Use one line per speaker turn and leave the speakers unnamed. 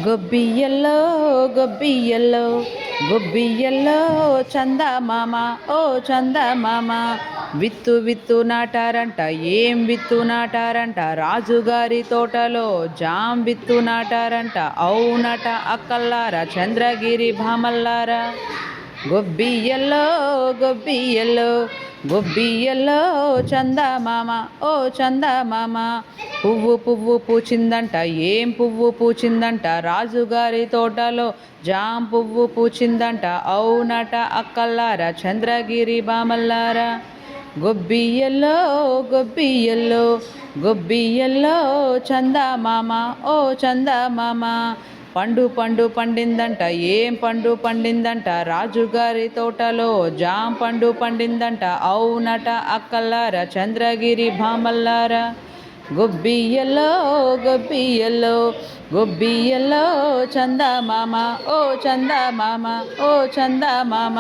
గొబ్బియ్యల్లో గొబ్బియ్యల్లో గొబ్బియ్యల్లో చందమామ ఓ చందమామ విత్తు విత్తు నాటారంట ఏం విత్తు నాటారంట రాజుగారి తోటలో జాం విత్తు నాటారంట అవునట అక్కల్లారా చంద్రగిరి భామల్లారా గొబ్బియ్యల్లో గొబ్బియ్యల్లో గొబ్బియ్యల్లో చందమామ ఓ చందమామ పువ్వు పువ్వు పూచిందంట ఏం పువ్వు పూచిందంట రాజుగారి తోటలో జాం పువ్వు పూచిందంట అవునట అక్కల్లారా చంద్రగిరి బామల్లారా గొబ్బియ్యల్లో గొబ్బియ్యల్లో గొబ్బియ్యల్లో చందమామ ఓ చందమామ పండు పండు పండిందంట ఏం పండు పండిందంట రాజుగారి తోటలో జాం పండు పండిందంట అవునట అక్కల్లారా చంద్రగిరి భామల్లారా గొబ్బియ్యల్లో గొబ్బియ్యల్లో గొబ్బియ్యల్లో చందమామ ఓ చందమామ ఓ చందమామ